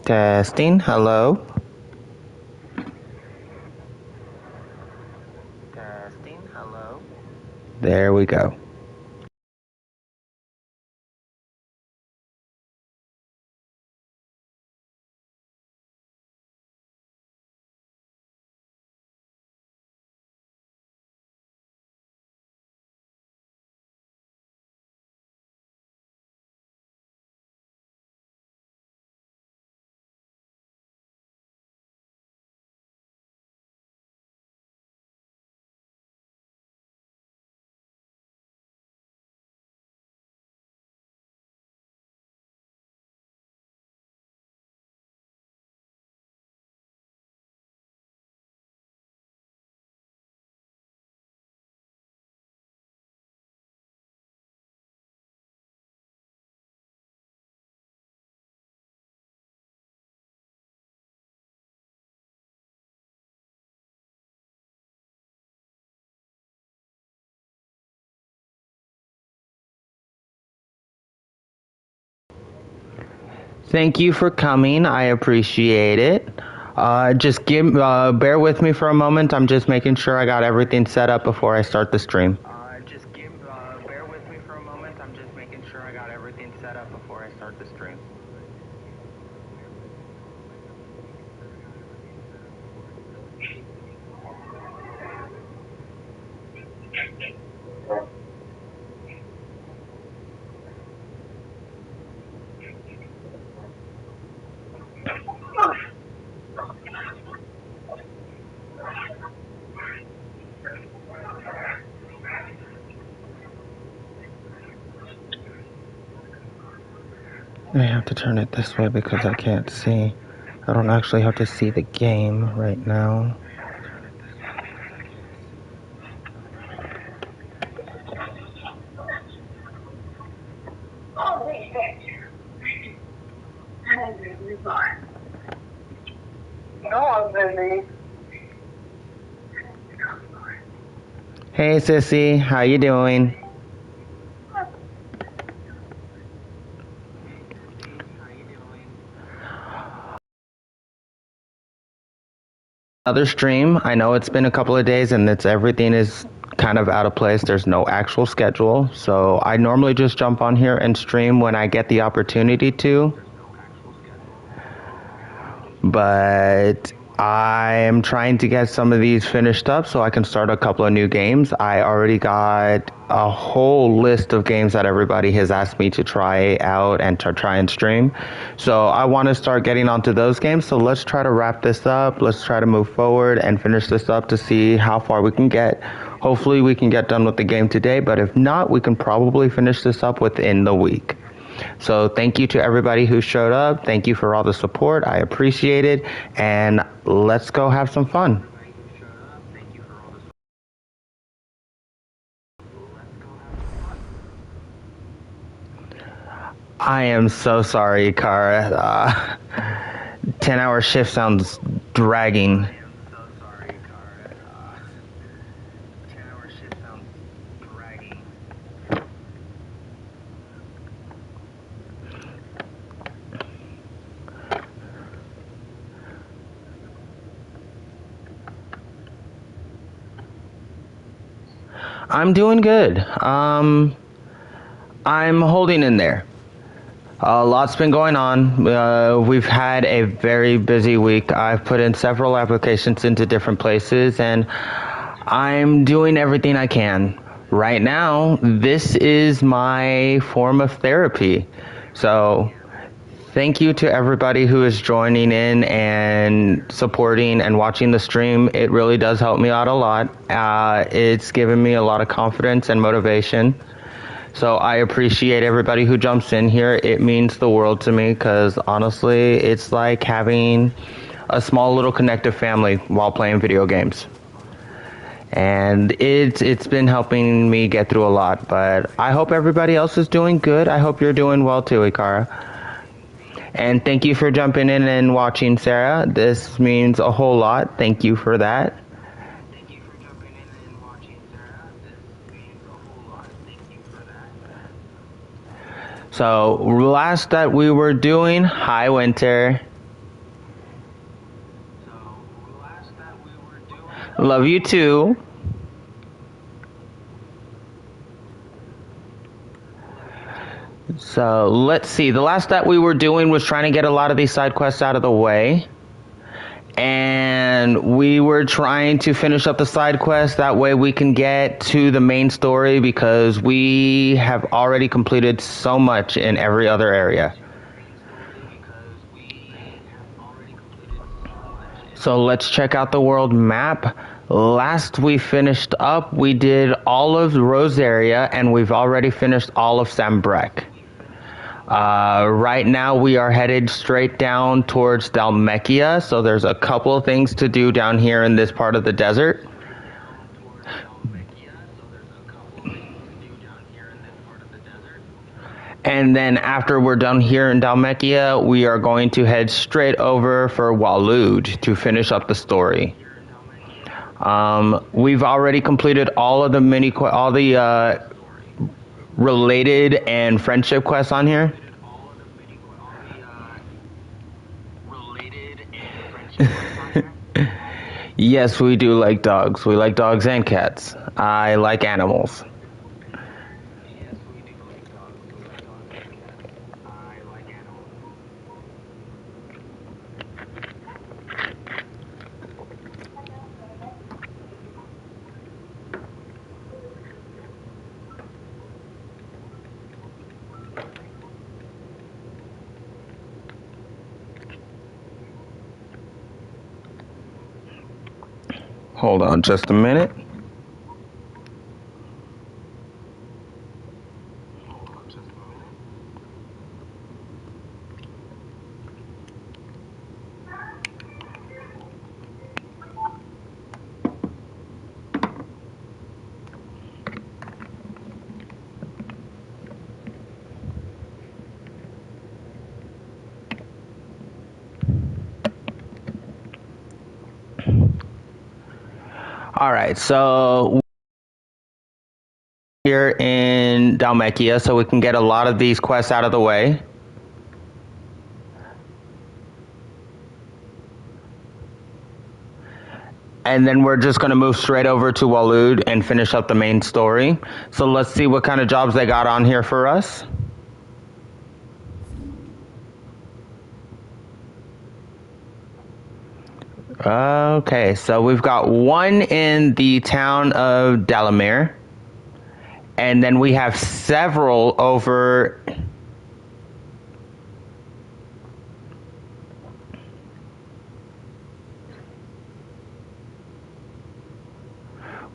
Testing, hello. Testing, hello. There we go. Thank you for coming. I appreciate it. Bear with me for a moment. I'm just making sure I got everything set up before I start the stream. Bear with me for a moment. I'm just making sure I got everything set up before I start the stream. I have to turn it this way because I can't see. I don't actually have to see the game right now. Hey sissy, how you doing? Another stream. I know it's been a couple of days and everything is kind of out of place. There's no actual schedule. So I normally just jump on here and stream when I get the opportunity to. But I am trying to get some of these finished up so I can start a couple of new games. I already got a whole list of games that everybody has asked me to try out and to try and stream. So I want to start getting onto those games. So let's try to wrap this up. Let's try to move forward and finish this up to see how far we can get. Hopefully we can get done with the game today, but if not, we can probably finish this up within the week. So thank you to everybody who showed up. Thank you for all the support. I appreciate it. And let's go have some fun. I am so sorry, Kara. 10-hour shift sounds dragging. I'm doing good. I'm holding in there. A lot's been going on. We've had a very busy week. I've put in several applications into different places, and I'm doing everything I can. Right now, this is my form of therapy. So thank you to everybody who is joining in and supporting and watching the stream. It really does help me out a lot. It's given me a lot of confidence and motivation. So I appreciate everybody who jumps in here. It means the world to me because honestly, it's like having a small little connective family while playing video games. And it's been helping me get through a lot, but I hope everybody else is doing good. I hope you're doing well too, Ikara. And thank you for jumping in and watching, Sarah. This means a whole lot. Thank you for that. So last that we were doing, hi Winter. Love you too. So let's see. The last that we were doing was trying to get a lot of these side quests out of the way. And we were trying to finish up the side quest. That way we can get to the main story because we have already completed so much in every other area. So let's check out the world map. Last we finished up, we did all of Rosaria, and we've already finished all of Sambrek. Right now we are headed straight down towards Dhalmekia, so there's a couple of things to do down here in this part of the desert. And then after we're done here in Dhalmekia, we are going to head straight over for Waloed to finish up the story. We've already completed all of the related and friendship quests on here. Yes, we do like dogs. We like dogs and cats. I like animals. Hold on just a minute. All right, so here in Dhalmekia, so we can get a lot of these quests out of the way. And then we're just going to move straight over to Waloed and finish up the main story. So let's see what kind of jobs they got on here for us. Okay, so we've got one in the town of Dalamir. And then we have several over...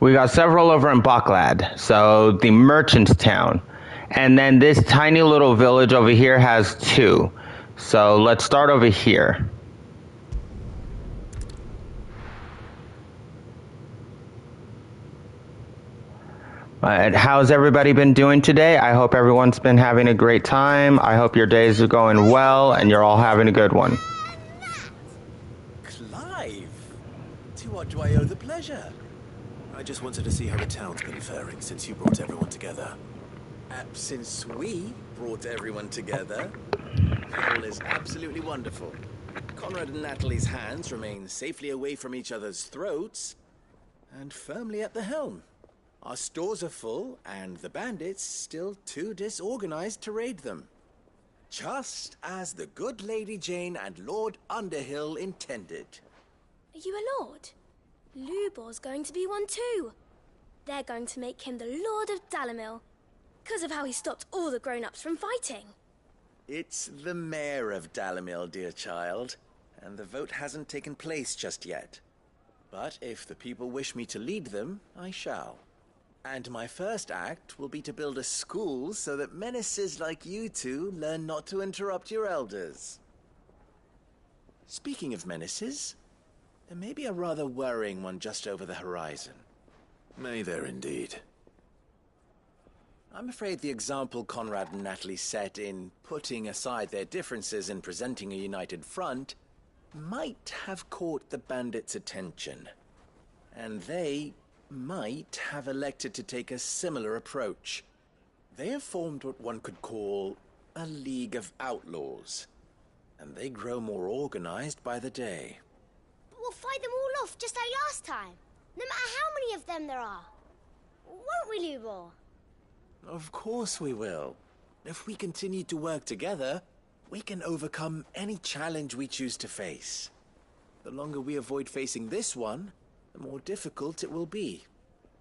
We got several over in Baklad, so the merchant's town. And then this tiny little village over here has two. So let's start over here. How's everybody been doing today? I hope everyone's been having a great time. I hope your days are going well and you're all having a good one. Clive! To what do I owe the pleasure? I just wanted to see how the town's been faring since you brought everyone together. Since we brought everyone together, all is absolutely wonderful. Conrad and Natalie's hands remain safely away from each other's throats and firmly at the helm. Our stores are full, and the bandits still too disorganized to raid them. Just as the good Lady Jane and Lord Underhill intended. Are you a lord? Lubor's going to be one too. They're going to make him the Lord of Dalamil, because of how he stopped all the grown-ups from fighting. It's the mayor of Dalamil, dear child, and the vote hasn't taken place just yet. But if the people wish me to lead them, I shall. And my first act will be to build a school so that menaces like you two learn not to interrupt your elders. Speaking of menaces, there may be a rather worrying one just over the horizon. May there indeed. I'm afraid the example Conrad and Natalie set in putting aside their differences and presenting a united front might have caught the bandits' attention. And they might have elected to take a similar approach. They have formed what one could call a League of Outlaws, and they grow more organized by the day. But we'll fight them all off just like last time. No matter how many of them there are. Won't we, Lubor? Of course we will. If we continue to work together, we can overcome any challenge we choose to face. The longer we avoid facing this one, the more difficult it will be.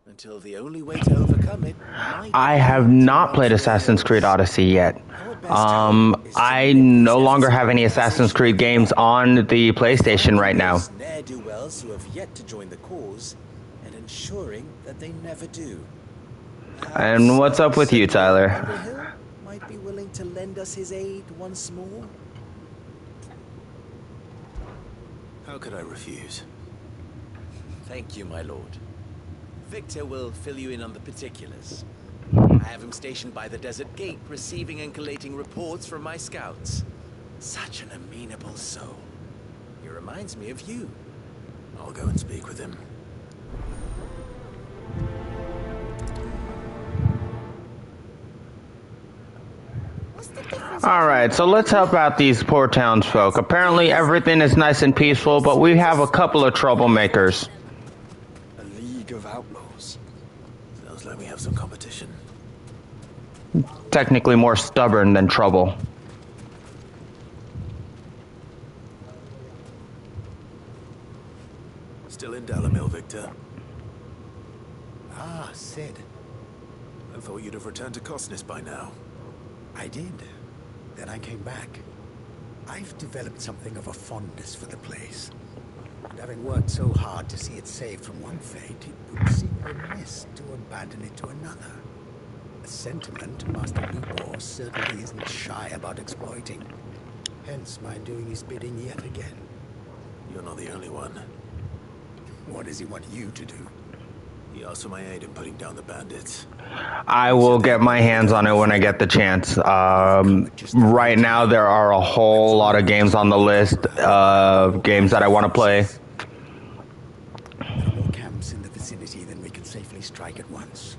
Until the only way to overcome it might I be have to not run played through the Assassin's Creed hills. Odyssey yet. Our best hope is to I limit no these longer efforts have any to Assassin's Creed games on the PlayStation right now. those ne'er-do-wells who have yet to join the cause, and ensuring that they never do. And what's up with you, Tyler? Underhill might be willing to lend us his aid once more. How could I refuse? Thank you, my lord. Victor will fill you in on the particulars. I have him stationed by the desert gate, receiving and collating reports from my scouts. Such an amenable soul. He reminds me of you. I'll go and speak with him. What's the difference? Alright, so let's help out these poor townsfolk. Apparently everything is nice and peaceful, but we have a couple of troublemakers. A league of outlaws. Sounds like we have some competition. Technically more stubborn than trouble. Still in Dalamil, Victor? Ah, Sid. I thought you'd have returned to Cosnis by now. I did. Then I came back. I've developed something of a fondness for the place. And having worked so hard to see it saved from one fate, it would seem remiss to abandon it to another. A sentiment Master Lubor certainly isn't shy about exploiting. Hence my doing his bidding yet again. You're not the only one. What does he want you to do? He asked for my aid in putting down the bandits. I will get my hands on it when I get the chance. Right now there are a whole lot of games on the list of games that I want to play. There are more camps in the vicinity than we can safely strike at once.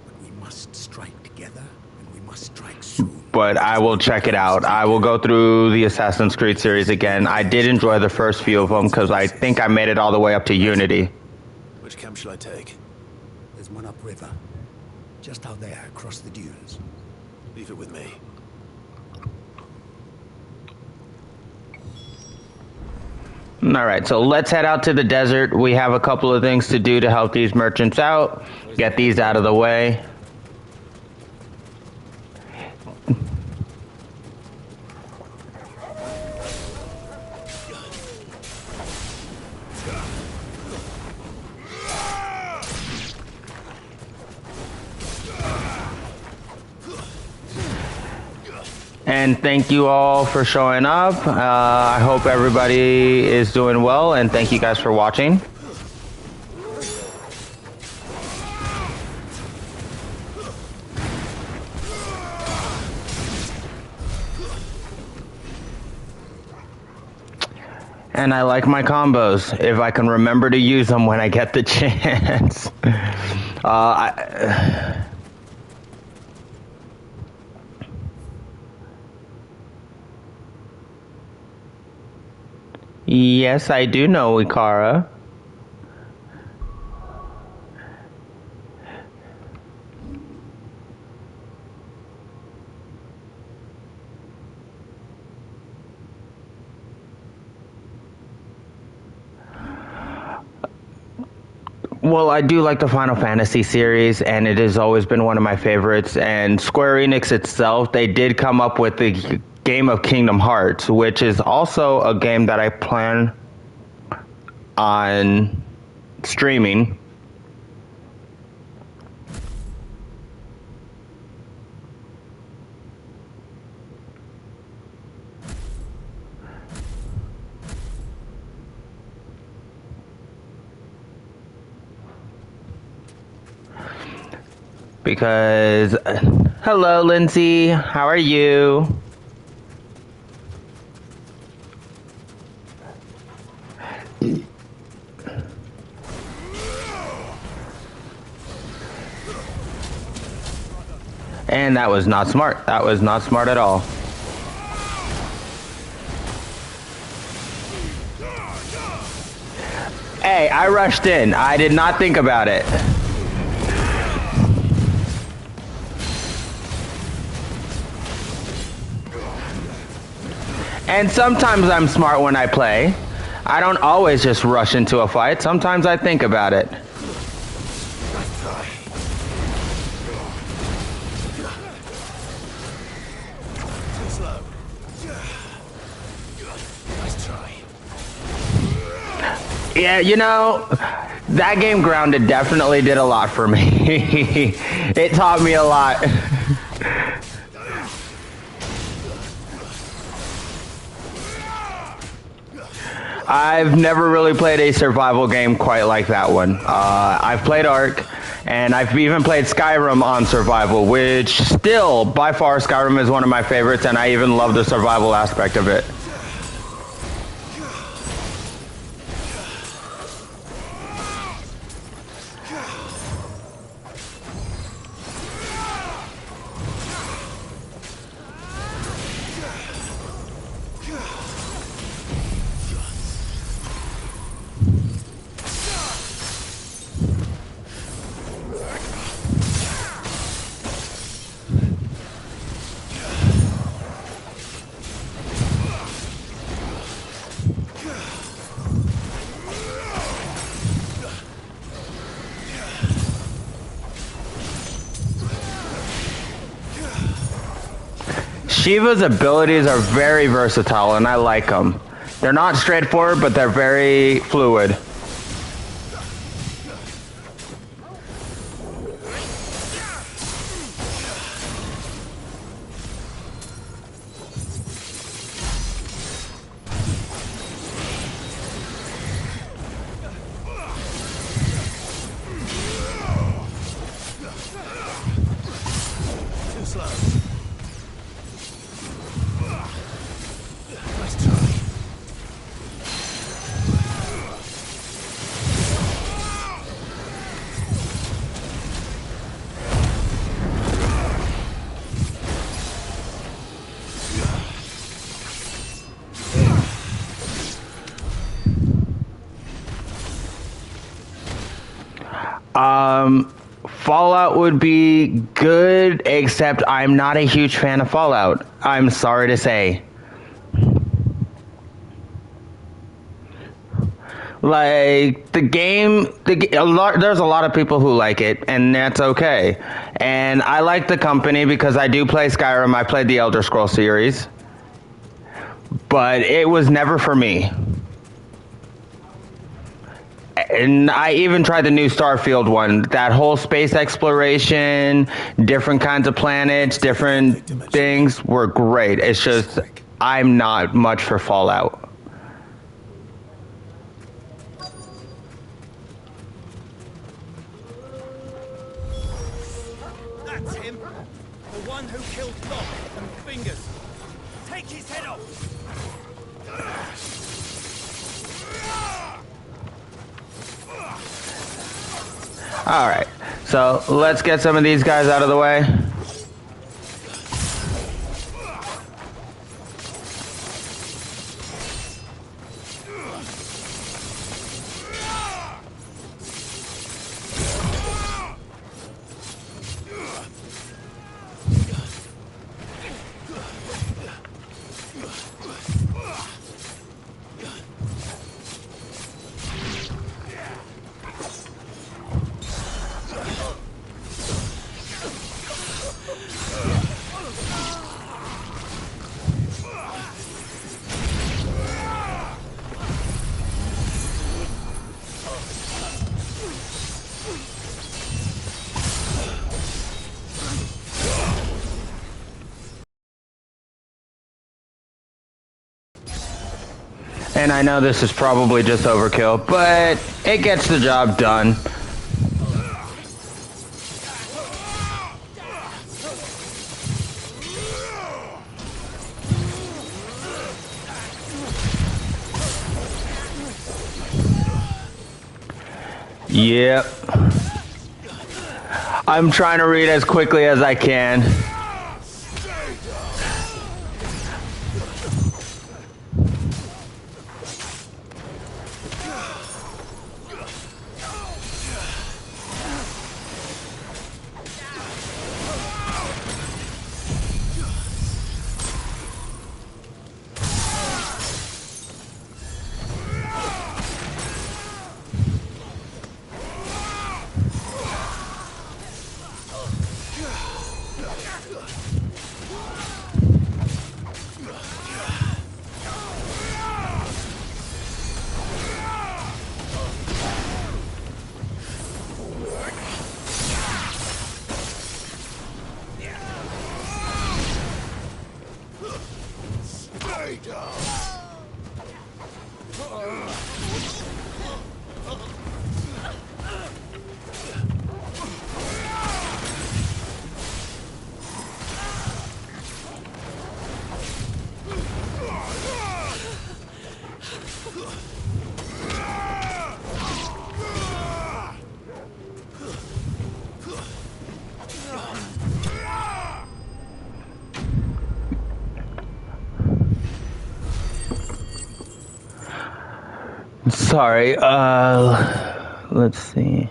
But we must strike together, and we must strike soon. But I will check it out. I will go through the Assassin's Creed series again. I did enjoy the first few of them because I think I made it all the way up to Unity. Which camp shall I take? There's one upriver. Just out there, across the dunes. Leave it with me. Alright, so let's head out to the desert. We have a couple of things to do to help these merchants out. Get these out of the way. And thank you all for showing up. I hope everybody is doing well, and thank you guys for watching. And I like my combos, if I can remember to use them when I get the chance. Yes, I do know Ikara. Well, I do like the Final Fantasy series, and it has always been one of my favorites. And Square Enix itself, they did come up with the game of Kingdom Hearts, which is also a game that I plan on streaming. Because, hello Lindsay, how are you? And that was not smart. That was not smart at all. Hey, I rushed in. I did not think about it. And sometimes I'm smart when I play. I don't always just rush into a fight. Sometimes I think about it. Yeah, you know, that game Grounded definitely did a lot for me. It taught me a lot. I've never really played a survival game quite like that one. I've played Ark, and I've even played Skyrim on survival, which still, by far, Skyrim is one of my favorites, and I even love the survival aspect of it. Shiva's abilities are very versatile, and I like them. They're not straightforward, but they're very fluid. Fallout would be good, except I'm not a huge fan of Fallout. I'm sorry to say. Like there's a lot of people who like it, and that's okay. And I like the company because I do play Skyrim. I played the Elder Scrolls series, but it was never for me. And I even tried the new Starfield one. That whole space exploration, different kinds of planets, different things were great. It's just, I'm not much for Fallout. That's him. The one who killed Locke and Fingers. Take his head off. Alright, so let's get some of these guys out of the way. And I know this is probably just overkill, but it gets the job done. Yep. I'm trying to read as quickly as I can. Sorry, let's see.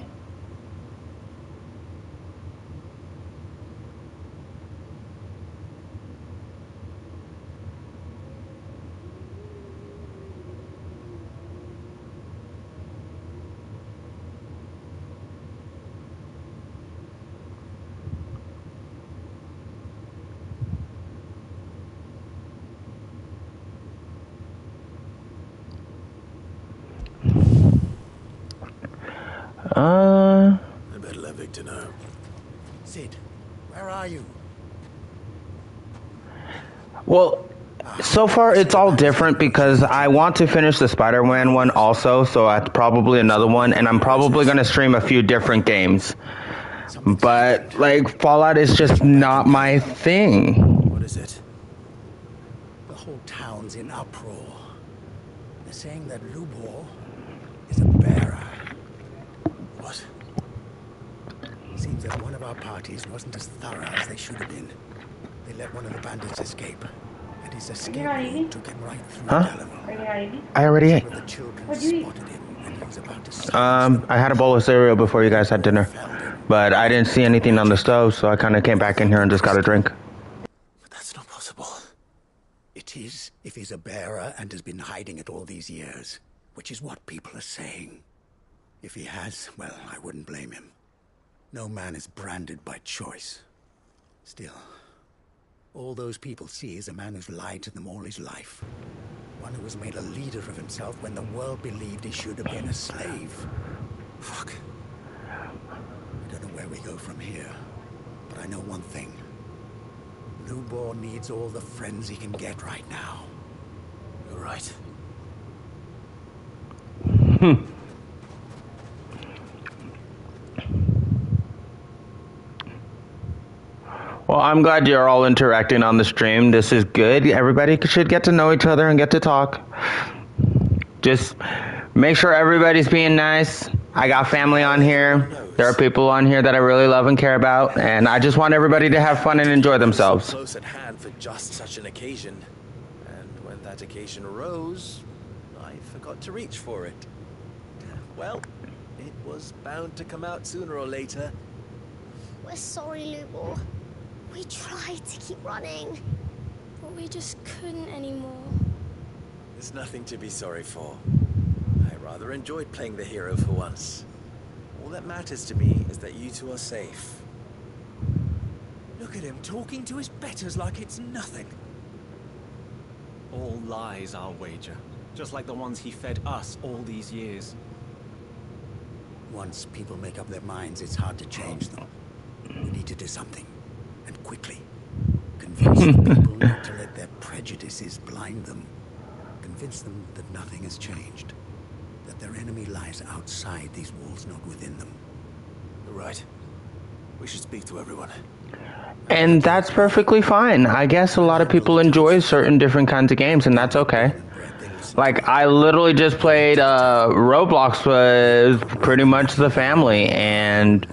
I better let Victor know. Sid, where are you? Well, so far it's all different because I want to finish the Spider-Man one also, so that's probably another one, and I'm probably going to stream a few different games. But, like, Fallout is just not my thing. What is it? The whole town's in uproar. They're saying that Lubor is a bearer. What? Seems that one of our parties wasn't as thorough as they should have been. They let one of the bandits escape, and his escape route took him right through Delavan. I already ate. The children spotted him, and he was about to I had a bowl of cereal before you guys had dinner, but I didn't see anything on the stove, so I kind of came back in here and just got a drink. But that's not possible. It is, if he's a bearer and has been hiding it all these years, which is what people are saying. If he has, well, I wouldn't blame him. No man is branded by choice. Still, all those people see is a man who's lied to them all his life. One who has made a leader of himself when the world believed he should have been a slave. Fuck. I don't know where we go from here, but I know one thing. Lubor needs all the friends he can get right now. You're right. Well, I'm glad you're all interacting on the stream. This is good. Everybody should get to know each other and get to talk. Just make sure everybody's being nice. I got family on here. There are people on here that I really love and care about, and I just want everybody to have fun and enjoy themselves. Close at hand for just such an occasion. And when that occasion arose, I forgot to reach for it. Well, it was bound to come out sooner or later. We're sorry, Lubor. We tried to keep running. But we just couldn't anymore. There's nothing to be sorry for. I rather enjoyed playing the hero for once. All that matters to me is that you two are safe. Look at him talking to his betters like it's nothing. All lies, I'll wager. Just like the ones he fed us all these years. Once people make up their minds, it's hard to change them. We need to do something. And quickly. Convince the people not to let their prejudices blind them. Convince them that nothing has changed. That their enemy lies outside these walls, not within them. You're right. We should speak to everyone. And that's perfectly fine. I guess a lot of people enjoy certain different kinds of games, and that's okay. Like, I literally just played Roblox with pretty much the family, and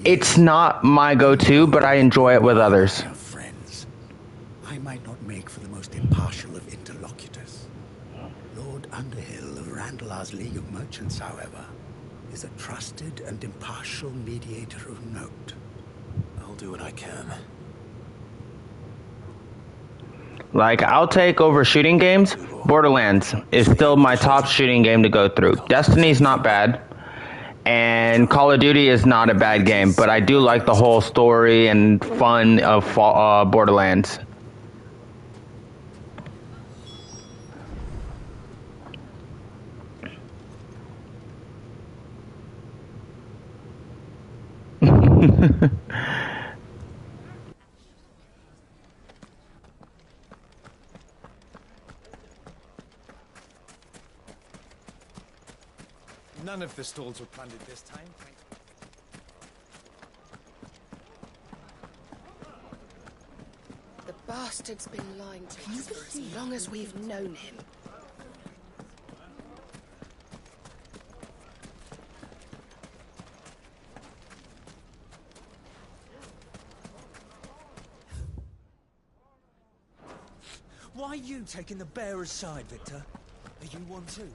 it's not my go-to, but I enjoy it with others. Friends. I might not make for the most impartial of interlocutors. Lord Underhill of Randalar's League of Merchants, however, is a trusted and impartial mediator of note. I'll do what I can. Like, I'll take over shooting games. Borderlands is still my top shooting game to go through. Destiny's not bad. And Call of Duty is not a bad game, but I do like the whole story and fun of Borderlands. None of the stalls were plundered this time. The bastard's been lying to us for as long as we've known him. Why are you taking the bearer's side, Victor? Are you one too?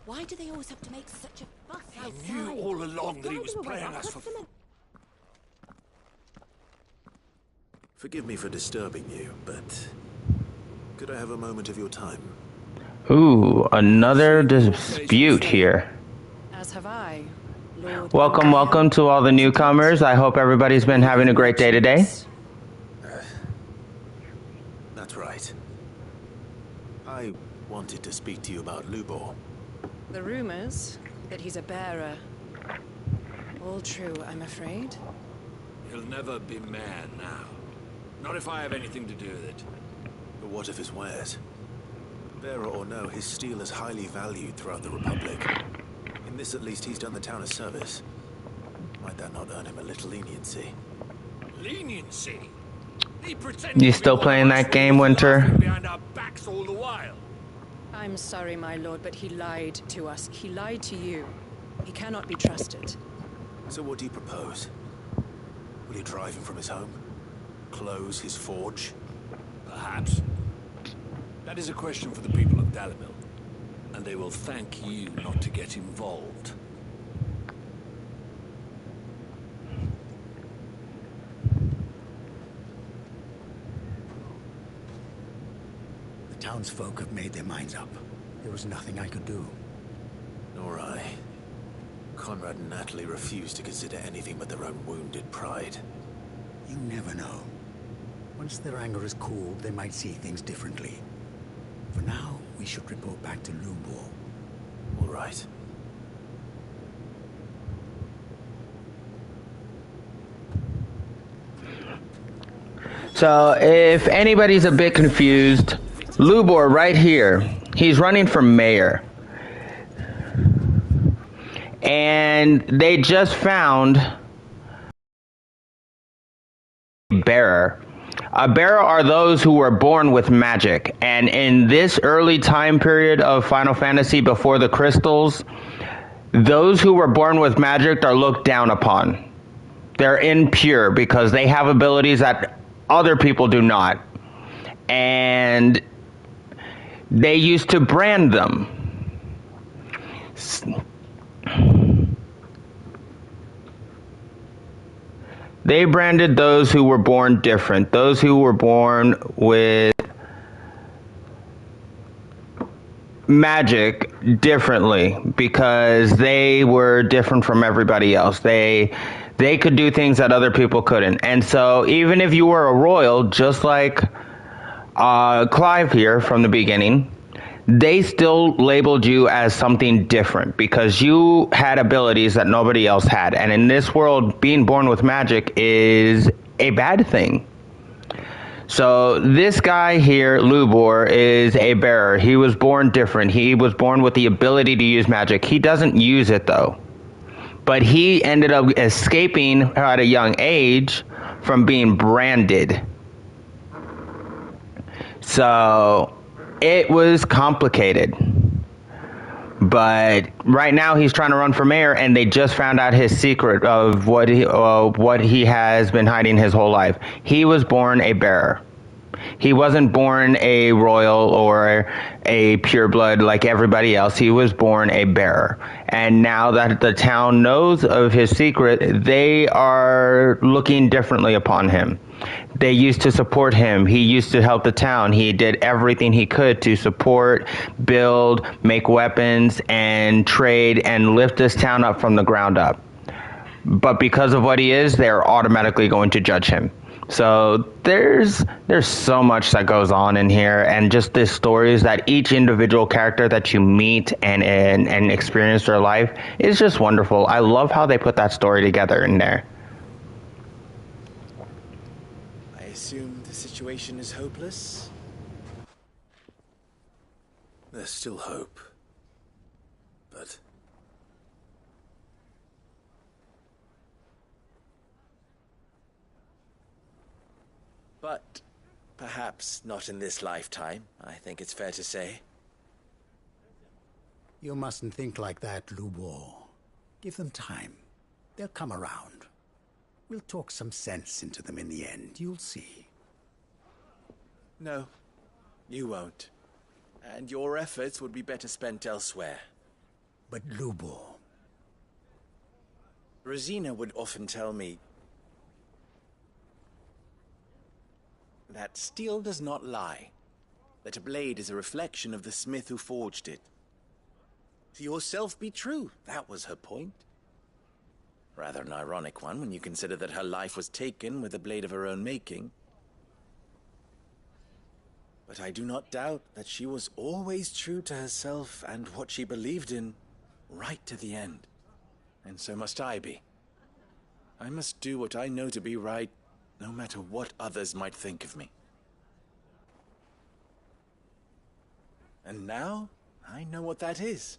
Why do they always have to make such a fuss outside? Knew all along that he was Driving away, playing I'll us put for... them in- Forgive me for disturbing you, but could I have a moment of your time? Ooh, another dispute here. As have I, Lord. Welcome, welcome to all the newcomers. I hope everybody's been having a great day today. That's right. I wanted to speak to you about Lubor. The rumors that he's a bearer. All true, I'm afraid. He'll never be mayor now. Not if I have anything to do with it. But what of his wares? Bearer or no, his steel is highly valued throughout the Republic. In this at least, he's done the town a service. Might that not earn him a little leniency? Leniency? He pretended You to be still one playing of us that game, who was Winter? laughing behind our backs all the while. I'm sorry, my lord, but he lied to us. He lied to you. He cannot be trusted. So what do you propose? Will you drive him from his home? Close his forge? Perhaps. That is a question for the people of Dalimil. And they will thank you not to get involved. The townsfolk have made their minds up. There was nothing I could do. Nor I. Conrad and Natalie refused to consider anything but their own wounded pride. You never know. Once their anger is cooled, they might see things differently. For now, we should report back to Lubor. All right. So, if anybody's a bit confused, Lubor right here, he's running for mayor. And they just found a bearer. A bearer are those who were born with magic. And in this early time period of Final Fantasy before the crystals, those who were born with magic are looked down upon. They're impure because they have abilities that other people do not. And they used to brand them. They branded those who were born different, those who were born with magic differently because they were different from everybody else. They could do things that other people couldn't. And so even if you were a royal, just like Clive here from the beginning, they still labeled you as something different because you had abilities that nobody else had. And in this world, being born with magic is a bad thing. So this guy here, Lubor, is a bearer. He was born different. He was born with the ability to use magic. He doesn't use it, though. But he ended up escaping at a young age from being branded. So it was complicated. But right now he's trying to run for mayor, and they just found out his secret of what he has been hiding his whole life. He was born a bearer. He wasn't born a royal or a pureblood like everybody else. He was born a bearer. And now that the town knows of his secret, they are looking differently upon him. They used to support him. He used to help the town. He did everything he could to support, build, make weapons, and trade, and lift this town up from the ground up. But because of what he is, they're automatically going to judge him. So there's so much that goes on in here, and just the stories that each individual character that you meet and experience their life is just wonderful. I love how they put that story together in there. I assume the situation is hopeless? There's still hope. But perhaps not in this lifetime, I think it's fair to say. You mustn't think like that, Lubor. Give them time. They'll come around. We'll talk some sense into them in the end, you'll see. No. You won't. And your efforts would be better spent elsewhere. But Lubor... Rosina would often tell me that steel does not lie, that a blade is a reflection of the smith who forged it. To yourself be true, that was her point. Rather an ironic one when you consider that her life was taken with a blade of her own making. But I do not doubt that she was always true to herself and what she believed in, right to the end. And so must I be. I must do what I know to be right, no matter what others might think of me. And now, I know what that is.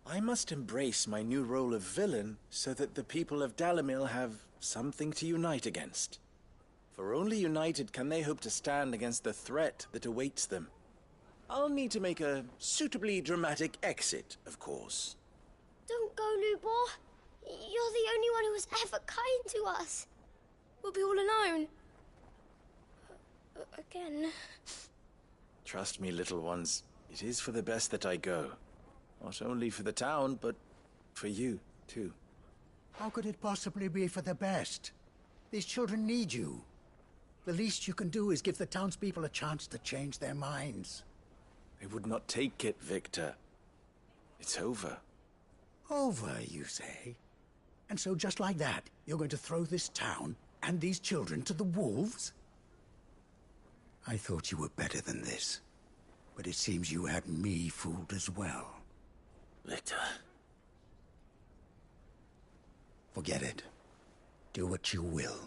I must embrace my new role of villain so that the people of Dalimil have something to unite against. For only united can they hope to stand against the threat that awaits them. I'll need to make a suitably dramatic exit, of course. Don't go, Lubor. You're the only one who was ever kind to us. We'll be all alone. Again. Trust me, little ones. It is for the best that I go. Not only for the town, but for you, too. How could it possibly be for the best? These children need you. The least you can do is give the townspeople a chance to change their minds. They would not take it, Victor. It's over. Over, you say? And so just like that, you're going to throw this town and these children to the wolves? I thought you were better than this. But it seems you had me fooled as well. Victor. Forget it. Do what you will.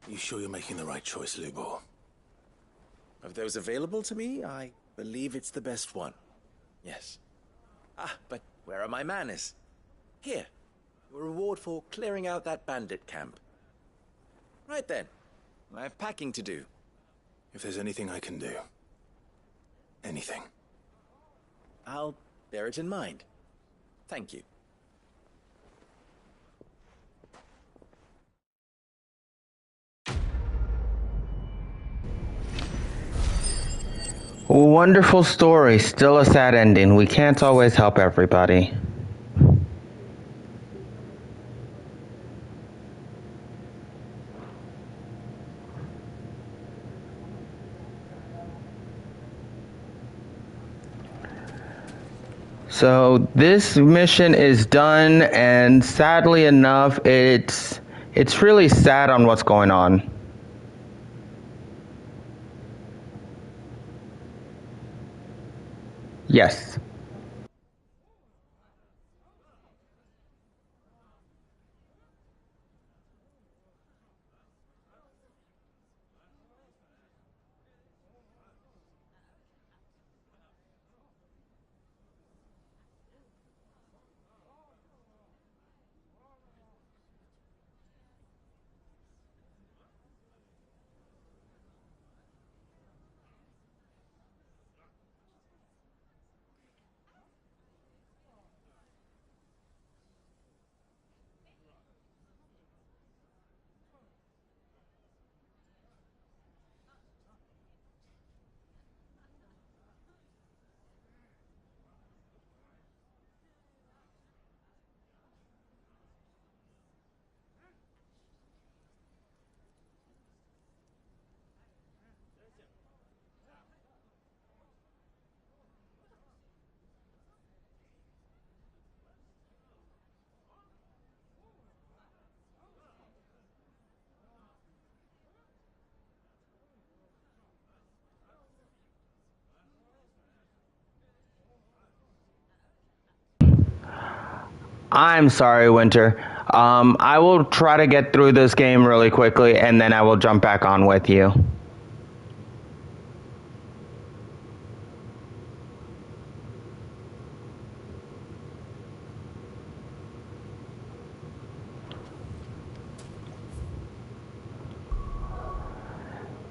You sure you're making the right choice, Lubor? Of those available to me, I believe it's the best one. Yes. Ah, but where are my manners? Here. Your reward for clearing out that bandit camp. Right then. I have packing to do. If there's anything I can do. Anything. I'll bear it in mind. Thank you. Wonderful story, still a sad ending. We can't always help everybody. So this mission is done, and sadly enough, it's really sad on what's going on. Yes. I'm sorry, Winter. I will try to get through this game really quickly, and then I will jump back on with you.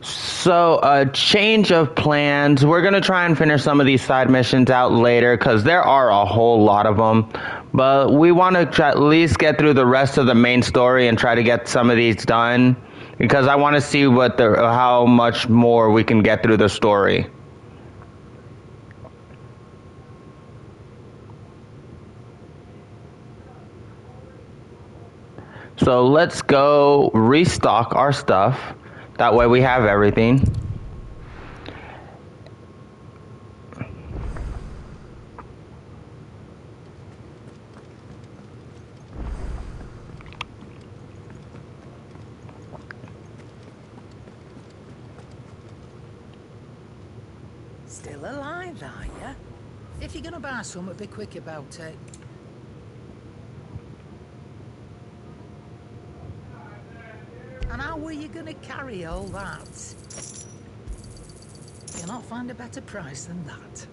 So, a change of plans. We're going to try and finish some of these side missions out later because there are a whole lot of them. But we want to at least get through the rest of the main story and try to get some of these done because I want to see how much more we can get through the story. So let's go restock our stuff. That way we have everything. Still alive, are ya? If you're gonna buy something, be quick about it. And how were you gonna carry all that? You'll not find a better price than that.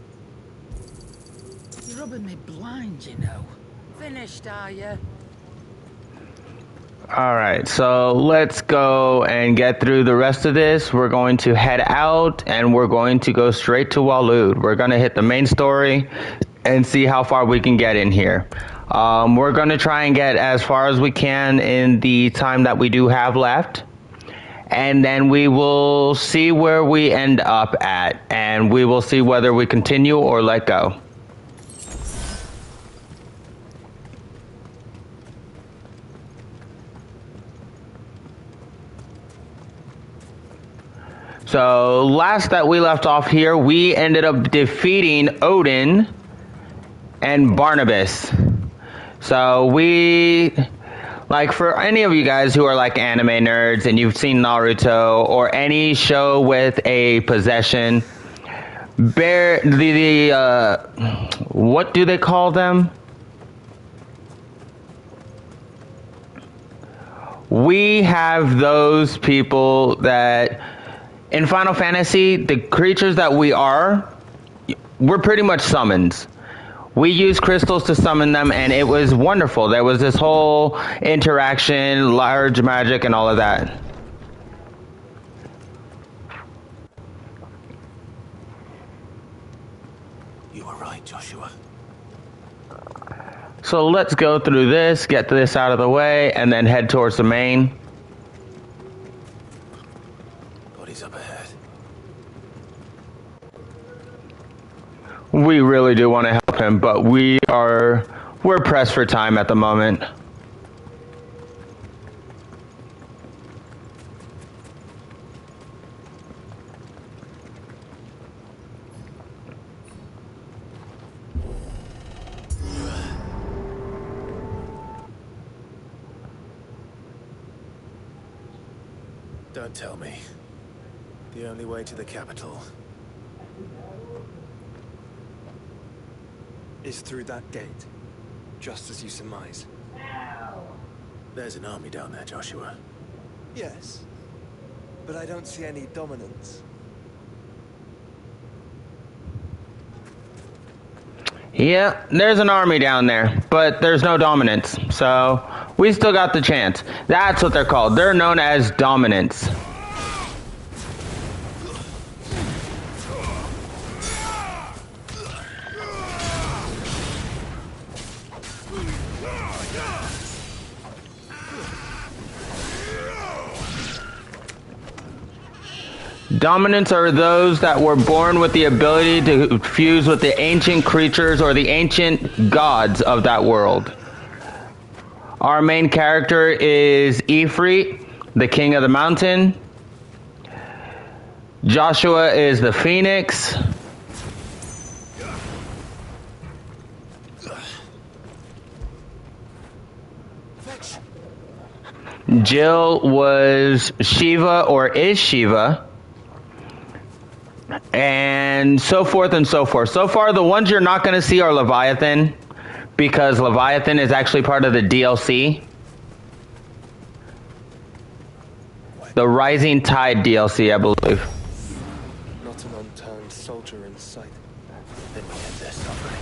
You're rubbing me blind, you know. Finished, are you? Alright, so let's go and get through the rest of this. We're going to head out and we're going to go straight to Waloed. We're going to hit the main story and see how far we can get in here. We're going to try and get as far as we can in the time that we do have left. And then we will see where we end up at. And we will see whether we continue or let go. So last that we left off here, we ended up defeating Odin and Barnabas. So like for any of you guys who are like anime nerds and you've seen Naruto or any show with a possession, what do they call them? We have those people that in Final Fantasy, the creatures that we're pretty much summons. We use crystals to summon them, and it was wonderful. There was this whole interaction, large magic, and all of that. You were right, Joshua. So let's go through this, get this out of the way, and then head towards the main. Up ahead. We really do want to help him, but we're pressed for time at the moment. Don't tell me. The only way to the capital is through that gate, just as you surmise. There's an army down there, Joshua. Yes, but I don't see any dominance. Yeah, there's an army down there, but there's no dominance, so we still got the chance. That's what they're called. They're known as dominants. Dominants are those that were born with the ability to fuse with the ancient creatures or the ancient gods of that world. Our main character is Ifrit, the king of the mountain. Joshua is the phoenix. Jill was Shiva or is Shiva. And so forth and so forth. So far, the ones you're not going to see are Leviathan, because Leviathan is actually part of the DLC. The Rising Tide DLC, I believe. Not an unturned soldier in sight. Then we end their suffering.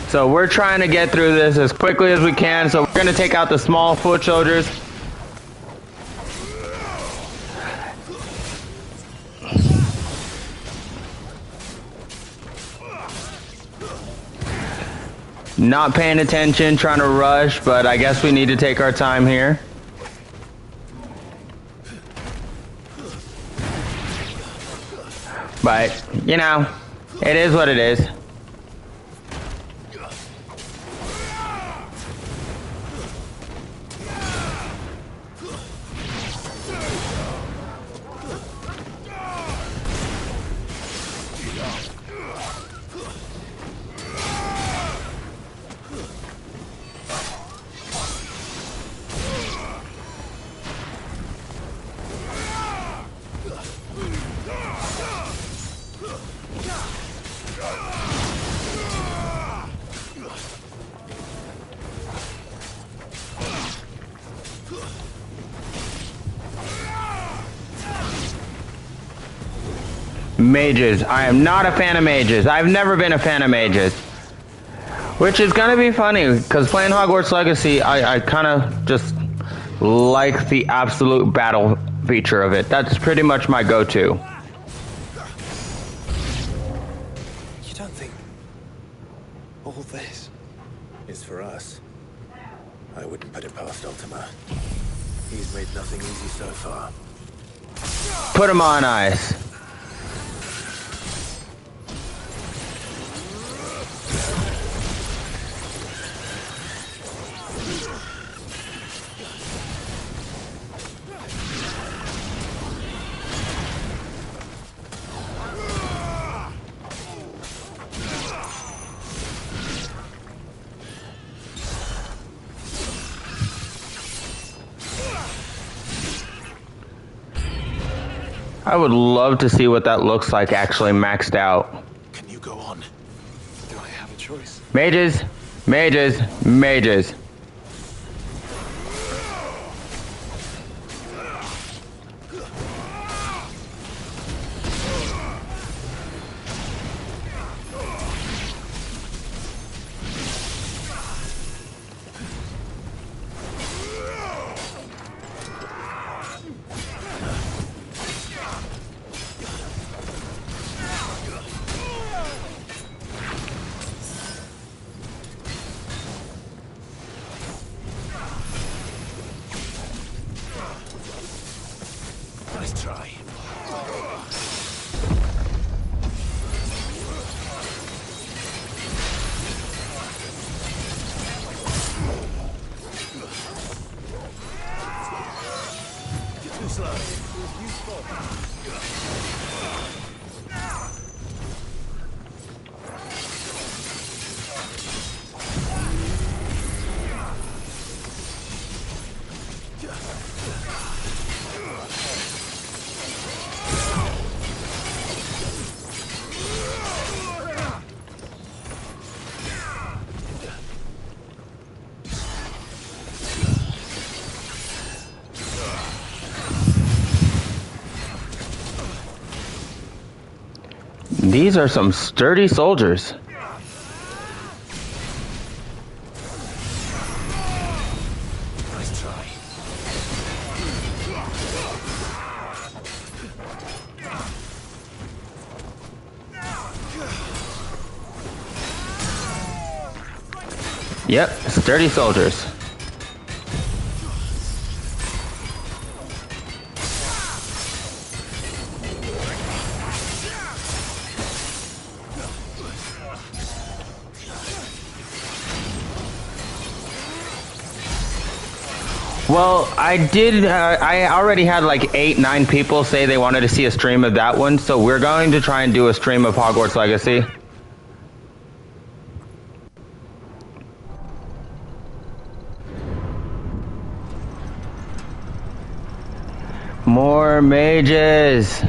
So we're trying to get through this as quickly as we can. So we're going to take out the small foot soldiers. Not paying attention, trying to rush, but I guess we need to take our time here. But, you know, it is what it is. Mages. I am not a fan of mages. I've never been a fan of mages. Which is gonna be funny, because playing Hogwarts Legacy, I kind of just like the absolute battle feature of it. That's pretty much my go-to. You don't think all this is for us? I wouldn't put it past Ultima. He's made nothing easy so far. Put him on ice. I would love to see what that looks like actually maxed out. Can you go on? Do I have a choice? Mages, mages, mages. Nice try. Too slow. These are some sturdy soldiers. Nice try. Yep, sturdy soldiers. Well, I already had like 8-9 people say they wanted to see a stream of that one, so we're going to try and do a stream of Hogwarts Legacy. More mages.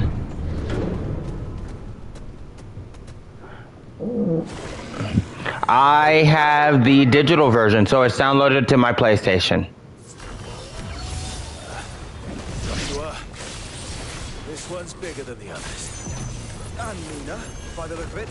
I have the digital version, so it's downloaded to my PlayStation. This one's bigger than the others. And meaner, by the look of it.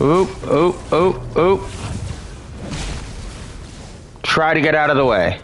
Oop, oop, oop, oop. Try to get out of the way.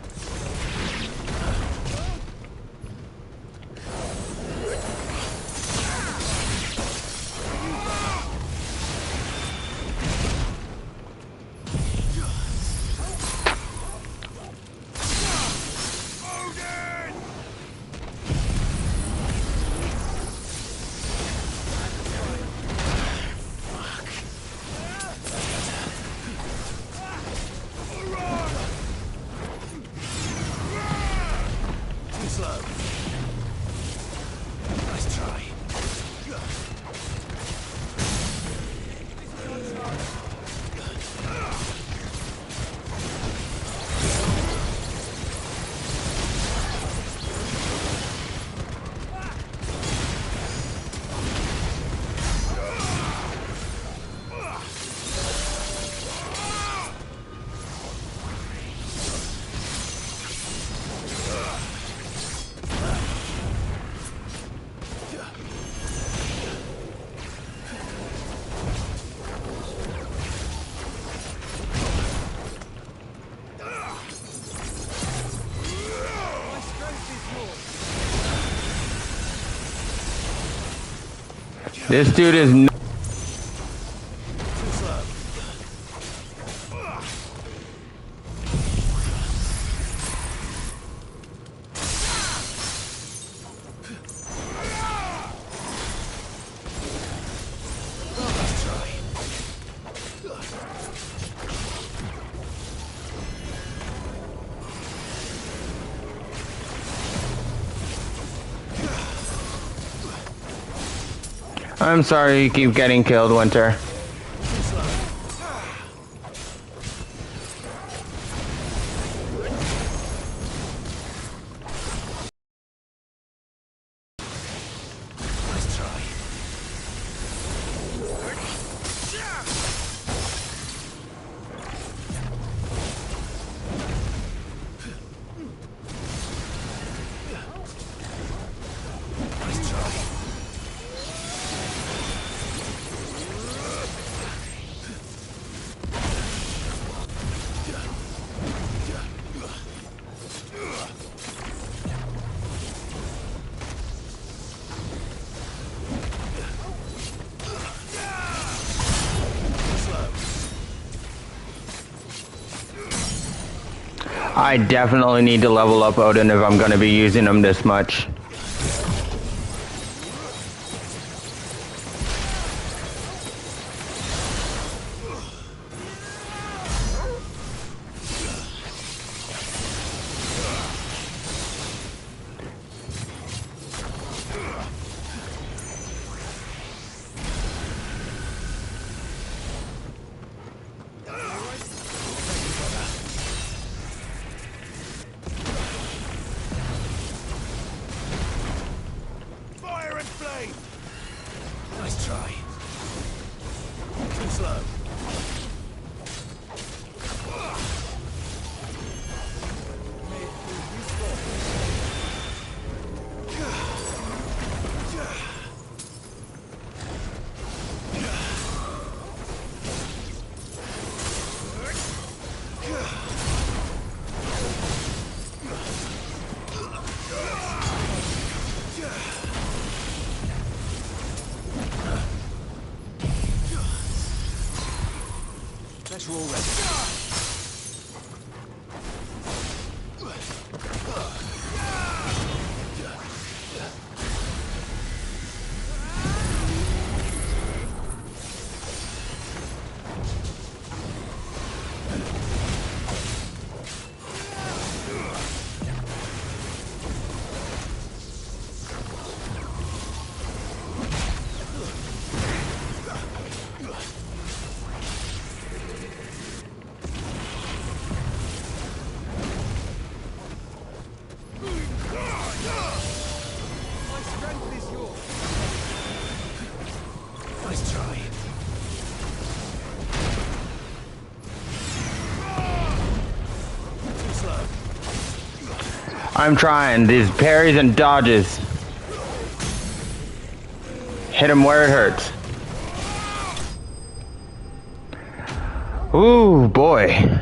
This dude is I'm sorry you keep getting killed, Winter. I definitely need to level up Odin if I'm going to be using him this much. Nice try. Too slow. Better already. Nice try. Too slow. I'm trying. These parries and dodges. Hit him where it hurts. Ooh, boy.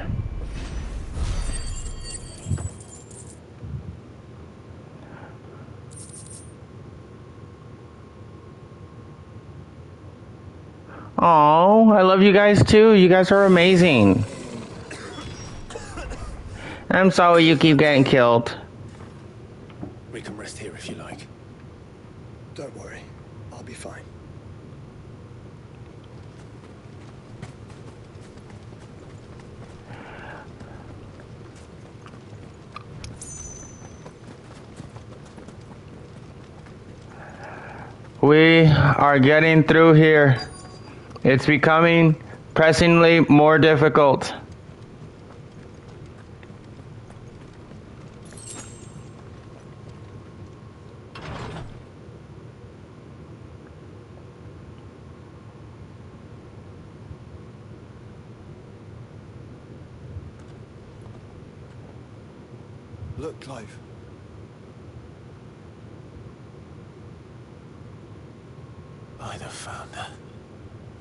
Oh, I love you guys too. You guys are amazing. I'm sorry you keep getting killed. We can rest here if you like. Don't worry. I'll be fine. We are getting through here. It's becoming pressingly more difficult. Look, Clive. By the Founder.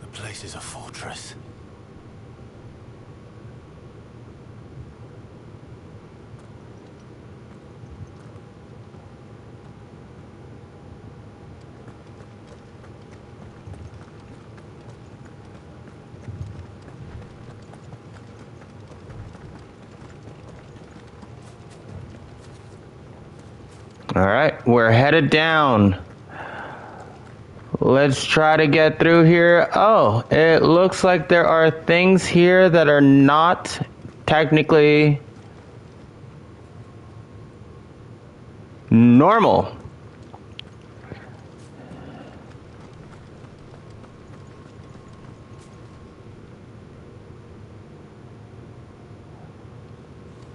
The place is a fortress. All right, we're headed down. Let's try to get through here. Oh, it looks like there are things here that are not technically normal.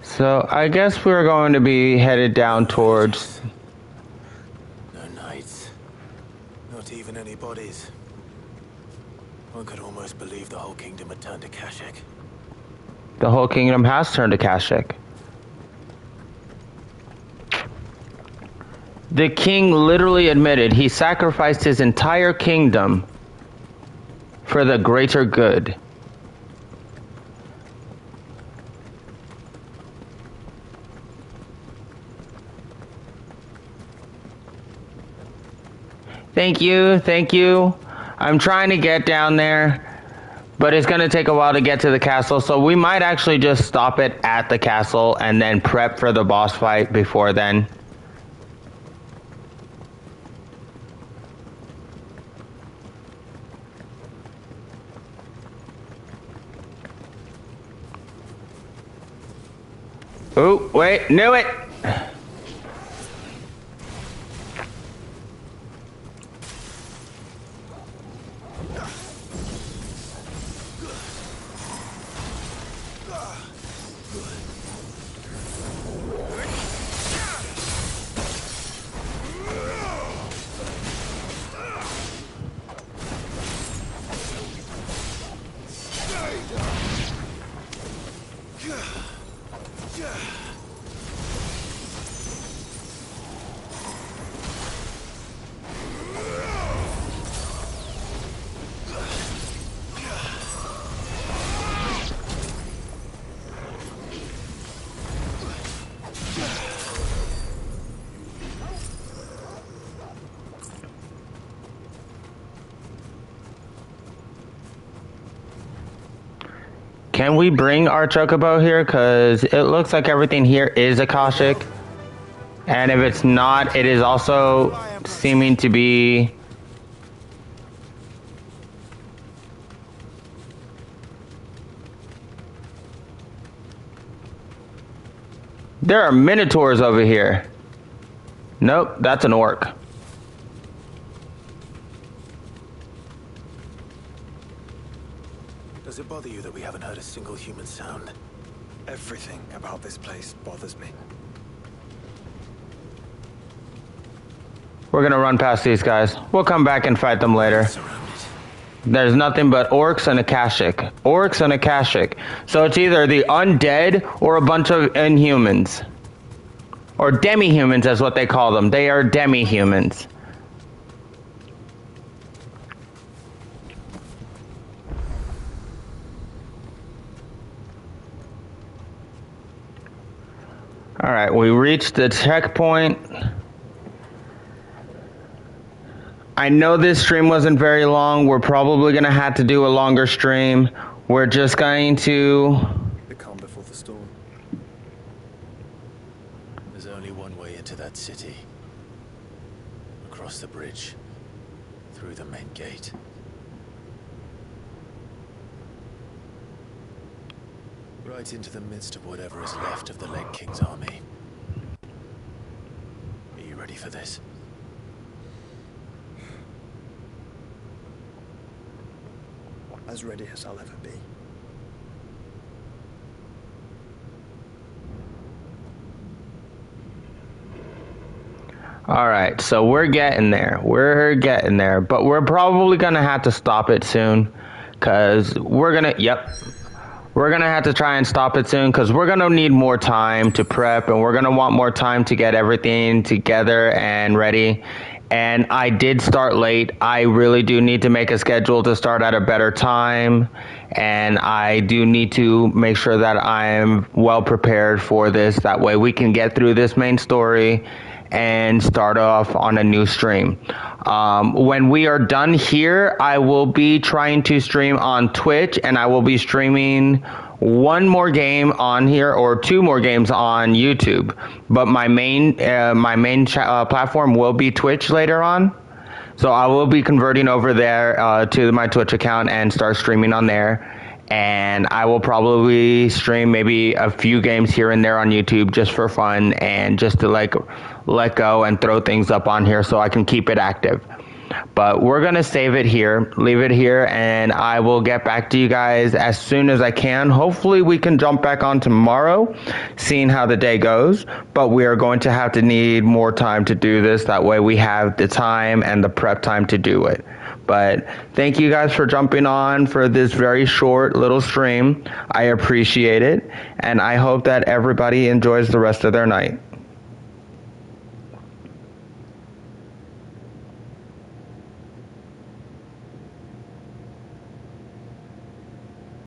So I guess we're going to be headed down towards... No knights. Not even any bodies. One could almost believe the whole kingdom had turned to Kashyyyk. The whole kingdom has turned to Kashyyyk. The king literally admitted he sacrificed his entire kingdom for the greater good. Thank you, thank you. I'm trying to get down there, but it's going to take a while to get to the castle, so we might actually just stop it at the castle and then prep for the boss fight before then. Oh, wait, knew it! Can we bring our chocobo here? Because it looks like everything here is Akashic. And if it's not, it is also seeming to be... There are minotaurs over here. Nope, that's an orc. Does it bother you that we haven't heard a single human sound? Everything about this place bothers me. We're gonna run past these guys. We'll come back and fight them later. There's nothing but orcs and Akashic. Orcs and Akashic. So it's either the undead or a bunch of inhumans. Or demi-humans is what they call them. They are demi-humans. All right, we reached the checkpoint. I know this stream wasn't very long. We're probably going to have to do a longer stream. We're just going to... The calm before the storm. There's only one way into that city. Across the bridge. Through the main gate. Right into the midst of whatever is left of the late King's army. Are you ready for this? As ready as I'll ever be. All right, so we're getting there. We're getting there, but we're probably going to have to stop it soon because we're going to, we're going to have to try and stop it soon because we're going to need more time to prep and we're going to want more time to get everything together and ready. And I did start late. I really do need to make a schedule to start at a better time. And I do need to make sure that I'm well prepared for this. That way we can get through this main story and start off on a new stream. When we are done here, I will be trying to stream on Twitch, and I will be streaming one more game on here or two more games on YouTube. But my main platform will be Twitch later on. So I will be converting over there to my Twitch account and start streaming on there. And I will probably stream maybe a few games here and there on YouTube just for fun and just to like let go and throw things up on here so I can keep it active. But we're going to save it here, leave it here, and I will get back to you guys as soon as I can. Hopefully we can jump back on tomorrow, seeing how the day goes. But we are going to have to need more time to do this. That way we have the time and the prep time to do it. But thank you guys for jumping on for this very short little stream. I appreciate it, and I hope that everybody enjoys the rest of their night.